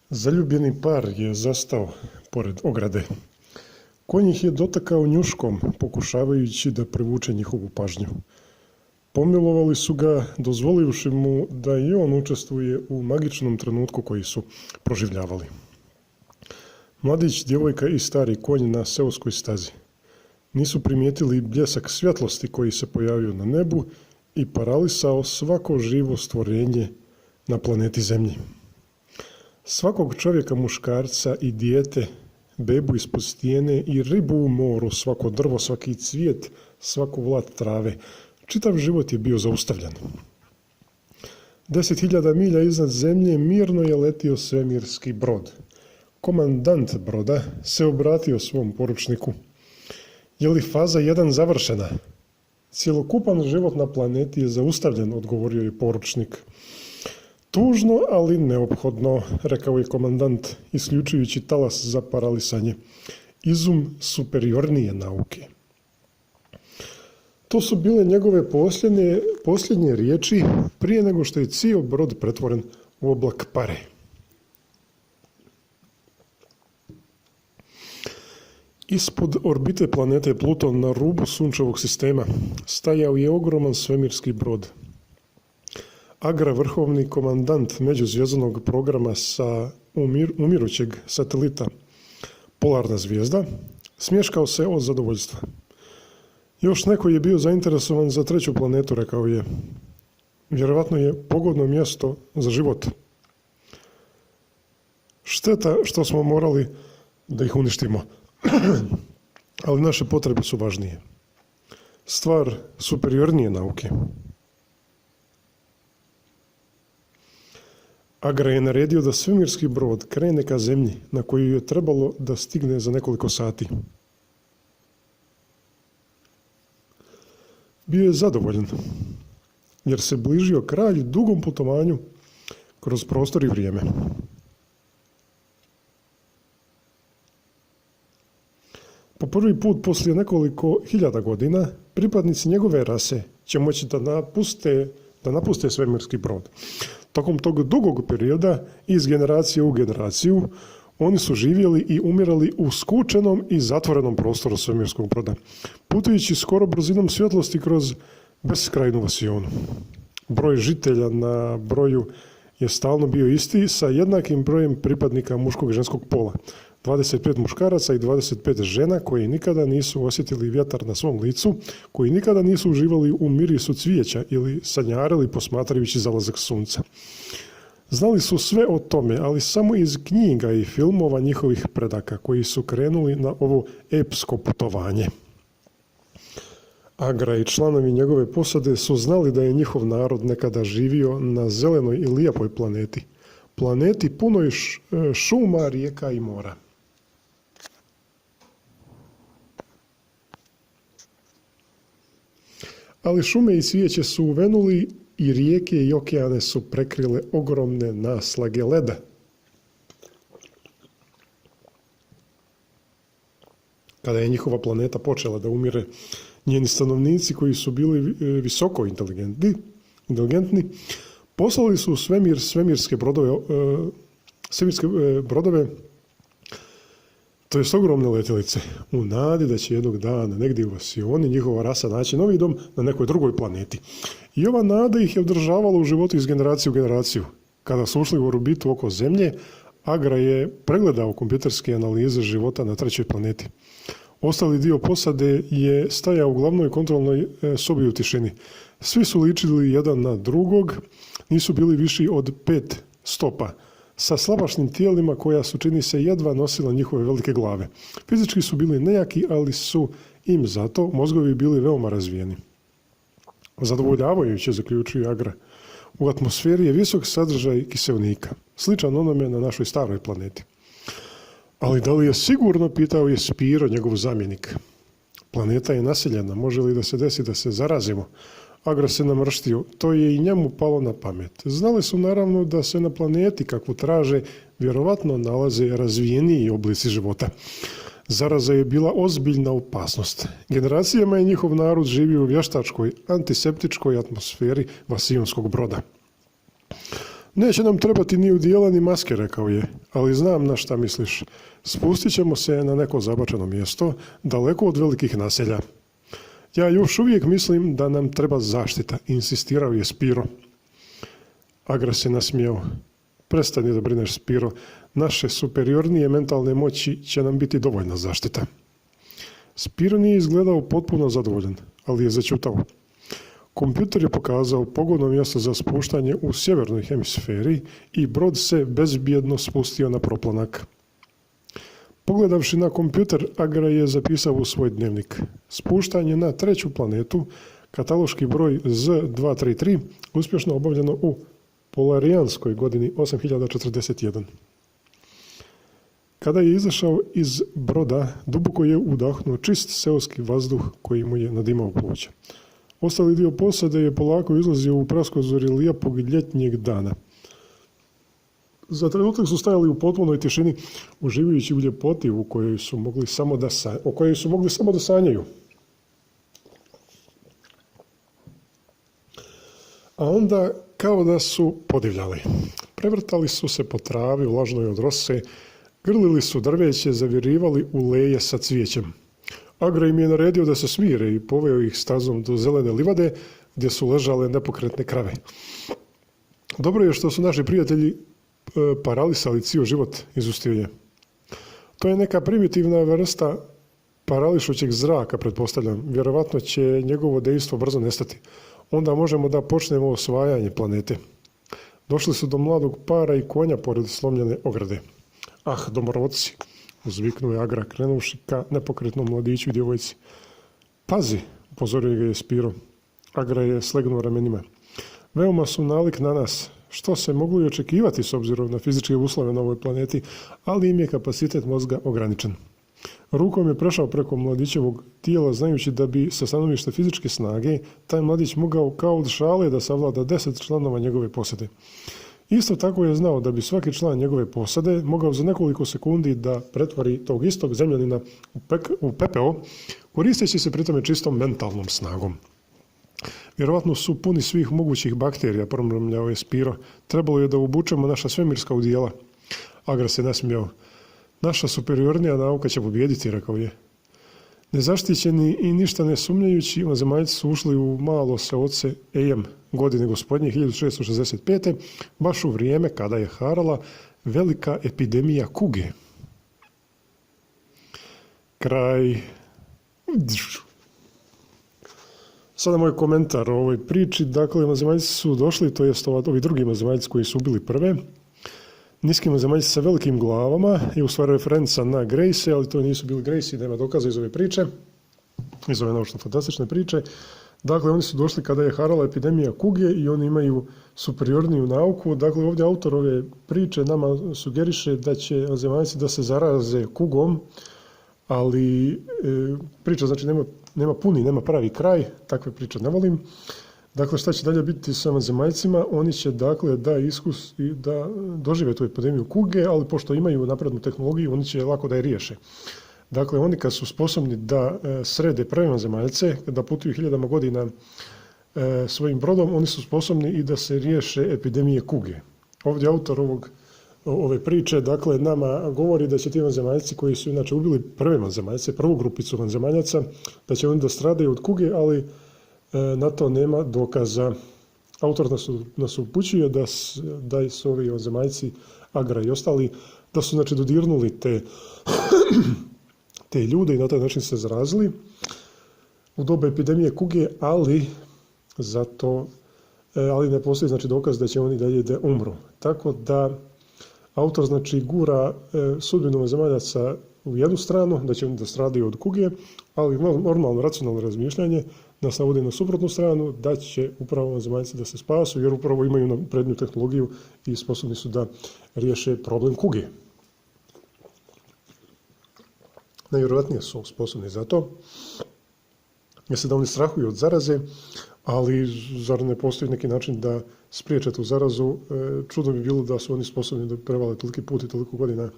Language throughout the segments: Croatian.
Zaljubljeni par je zastao pored ograde. Konj ih je dotakao njuškom, pokušavajući da privuče njihovu pažnju. Pomilovali su ga, dozvolivši mu da i on učestvuje u magičnom trenutku koji su proživljavali. Mladić, djevojka i stari konj na seoskoj stazi. Nisu primijetili bljesak svjetlosti koji se pojavio na nebu i paralisao svako živo stvorenje na planeti Zemlji. Svakog čovjeka, muškarca i dijete, bebu ispod stijene i ribu u moru, svako drvo, svaki cvijet, svako vlat trave. Čitav život je bio zaustavljen. 10.000 milja iznad zemlje mirno je letio svemirski brod. Komandant broda se obratio svom poručniku. Je li faza 1 završena? Cjelokupan život na planeti je zaustavljen, odgovorio je poručnik. Tužno, ali neophodno, rekao je komandant, isključujući talas za paralisanje. Izum superiornije nauke. To su bile njegove posljednje riječi prije nego što je cijel brod pretvoren u oblak pare. Ispod orbite planete Pluton na rubu sunčevog sistema stajao je ogroman svemirski brod. Agra, vrhovni komandant međuzvjezdanog programa sa umirućeg satelita Polarna zvijezda, smješkao se od zadovoljstva. Još neko je bio zainteresovan za 3. planetu, rekao je. Vjerovatno je pogodno mjesto za život. Šteta što smo morali da ih uništimo, ali naše potrebe su važnije. Stvar superiornije nauke. Agra je naredio da svemirski brod krene ka zemlji na koju je trebalo da stigne za nekoliko sati. Bio je zadovoljan, jer se bližio kralj dugom putovanju kroz prostor i vrijeme. Po prvi put poslije nekoliko hiljada godina pripadnici njegove rase će moći da napuste svemirski brod. Tokom tog dugog perioda, iz generacije u generaciju, oni su živjeli i umirali u skučenom i zatvorenom prostoru svemirskog broda, putujući skoro brzinom svjetlosti kroz beskrajnu vasionu. Broj žitelja na broju je stalno bio isti, sa jednakim brojem pripadnika muškog i ženskog pola. 25 muškaraca i 25 žena koji nikada nisu osjetili vjetar na svom licu, koji nikada nisu uživali u mirisu cvijeća ili sanjarili posmatrajući zalazak sunca. Znali su sve o tome, ali samo iz knjiga i filmova njihovih predaka koji su krenuli na ovo epsko putovanje. Agra i članovi njegove posade su znali da je njihov narod nekada živio na zelenoj i lijepoj planeti. Planeti punoj šuma, rijeka i mora. Ali šume i cvijeće su uvenuli i rijeke i okeane su prekrile ogromne naslage leda. Kada je njihova planeta počela da umire, njeni stanovnici koji su bili visoko inteligentni, poslali su u svemir svemirske brodove, to jest ogromne letjelice, u nadi da će jednog dana negdje u vasioni njihova rasa naći novi dom na nekoj drugoj planeti. I ova nada ih je održavala u životu iz generacije u generaciju. Kada su ušli u orbitu oko Zemlje, Agra je pregledao kompjuterske analize života na 3. planeti. Ostali dio posade je stajao u glavnoj kontrolnoj sobi u tišini. Svi su ličili jedan na drugog, nisu bili viši od 5 stopa, sa slabašnim tijelima koja su, čini se, jedva nosila njihove velike glave. Fizički su bili nejaki, ali su im zato mozgovi bili veoma razvijeni. Zadovoljavajuće, zaključuje Agra. U atmosferi je visok sadržaj kiseonika, sličan onome na našoj staroj planeti. Ali da li je sigurno, pitao je Spiro, njegov zamjenik. Planeta je naseljena, može li da se desi da se zarazimo? Agra se namrštio, to je i njemu palo na pamet. Znali su naravno da se na planeti, kakvu traže, vjerovatno nalaze razvijeniji oblici života. Zaraza je bila ozbiljna opasnost. Generacijama je njihov narod živio u vještačkoj, antiseptičkoj atmosferi vasionskog broda. Neće nam trebati ni udjela ni maske, rekao je, ali znam na šta misliš. Spustit ćemo se na neko zabačeno mjesto, daleko od velikih naselja. Ja još uvijek mislim da nam treba zaštita, insistirao je Spiro. Agra se nasmijao. Prestani da brineš, Spiro. Naše superiornije mentalne moći će nam biti dovoljna zaštita. Spiro nije izgledao potpuno zadovoljan, ali je začutao. Kompjuter je pokazao pogodno mjesto za spuštanje u sjevernoj hemisferi i brod se bezbjedno spustio na proplanak. Pogledavši na kompjuter, Agra je zapisao u svoj dnevnik. Spuštanje na treću planetu, kataloški broj Z233, uspješno obavljeno u polarijanskoj godini 8041. Kada je izašao iz broda, duboko je udahnuo čist seoski vazduh koji mu je nadimao pluća. Ostali dio posade je polako izlazio u praskozori lijepog ljetnjeg dana. Za trenutak su stajali u potpunoj tišini, uživajući u ljepoti o kojoj su mogli samo da sanjaju. A onda kao da su podivljali. Prevrtali su se po travi vlažnoj od rose, grlili su drveće, zavirivali u leje sa cvijećem. Agra im je naredio da se smire i poveo ih stazom do zelene livade gdje su ležale nepokretne krave. Dobro je što su naši prijatelji paralisali cijel život, izustio je. To je neka primitivna vrsta parališućeg zraka, pretpostavljam. Vjerovatno će njegovo dejstvo brzo nestati. Onda možemo da počnemo osvajanje planete. Došli su do mladog para i konja pored slomljene ograde. Ah, domorodci, uzviknuo je Agra, krenuvši ka nepokretnom mladiću i djevojci. Pazi, upozorio ga je Spiro. Agra je slegnuo ramenima. Veoma su nalik na nas, što se moglo i očekivati s obzirom na fizičke uslove na ovoj planeti, ali im je kapacitet mozga ograničen. Rukom je prešao preko mladićevog tijela, znajući da bi sa stanovišta fizičke snage taj mladić mogao kao od šale da savlada 10 članova njegove posade. Isto tako je znao da bi svaki član njegove posade mogao za nekoliko sekundi da pretvori tog istog zemljanina u pepeo, koristeći se pritome čistom mentalnom snagom. Vjerovatno su puni svih mogućih bakterija, promrmljao je Spiro. Trebalo je da obučemo naša svemirska udjela. Agra se nasmijao. Naša superiornija nauka će pobijediti, rekao je. Nezaštićeni i ništa ne sumnjajući, vanzemaljci su ušli u malo seoce Ejem godine gospodnje 1665. baš u vrijeme kada je harala velika epidemija kuge. Kraj. Sada moj komentar o ovoj priči. Dakle, vanzemaljci su došli, to jest ovi drugi vanzemaljci koji su ubili prve, niski vanzemaljci sa velikim glavama i u stvari referenca na Grace, ali to nisu bili Grace, nema dokaza iz ove priče, iz ove naučno-fantastične priče. Dakle, oni su došli kada je harala epidemija kuge i oni imaju superiorniju nauku. Dakle, ovdje autor ove priče nama sugeriše da će vanzemaljci da se zaraze kugom, ali priča znači nema pravi kraj, takve priče ne volim. Dakle, šta će dalje biti sa vanzemaljcima? Oni će dakle da dožive tu epidemiju kuge, ali pošto imaju naprednu tehnologiju, oni će lako da je riješe. Dakle, oni kad su sposobni da srede prve vanzemaljce, da putuju hiljadama godina svojim brodom, oni su sposobni i da se riješe epidemije kuge. Ovdje autor ove priče, dakle, nama govori da će ti vanzemaljci koji su inače ubili prve vanzemaljce, prvu grupicu vanzemaljaca, da će oni da stradaju od kuge, ali na to nema dokaza. Autor nas upućuje da su ovi vanzemaljci, Agra i ostali, da su znači dodirnuli te ljude i na taj način se zarazili u doba epidemije kuge, ali ne postoji znači dokaz da će oni dalje da umru. Tako da autor znači gura sudbinu vanzemaljaca u jednu stranu, da će oni da stradaju od kuge, ali normalno racionalno razmišljanje nas navodi na suprotnu stranu, da će upravo vanzemaljci da se spasu, jer upravo imaju napredniju tehnologiju i sposobni su da riješe problem kuge. Najvjerojatnije su sposobni za to. Mislim da oni strahuju od zaraze, ali zar ne postoji neki način da spriječe tu zarazu? Čudno bi bilo da su oni sposobni da prevale toliki put i toliko godina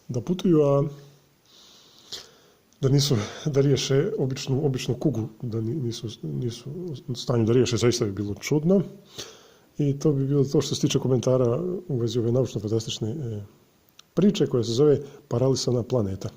da putuju, a da riješe običnu kugu, da nisu u stanju da riješe, zaista bi bilo čudno. I to bi bilo to što se tiče komentara u vezi ove naučno-fantastične priče koja se zove Paralisana planeta.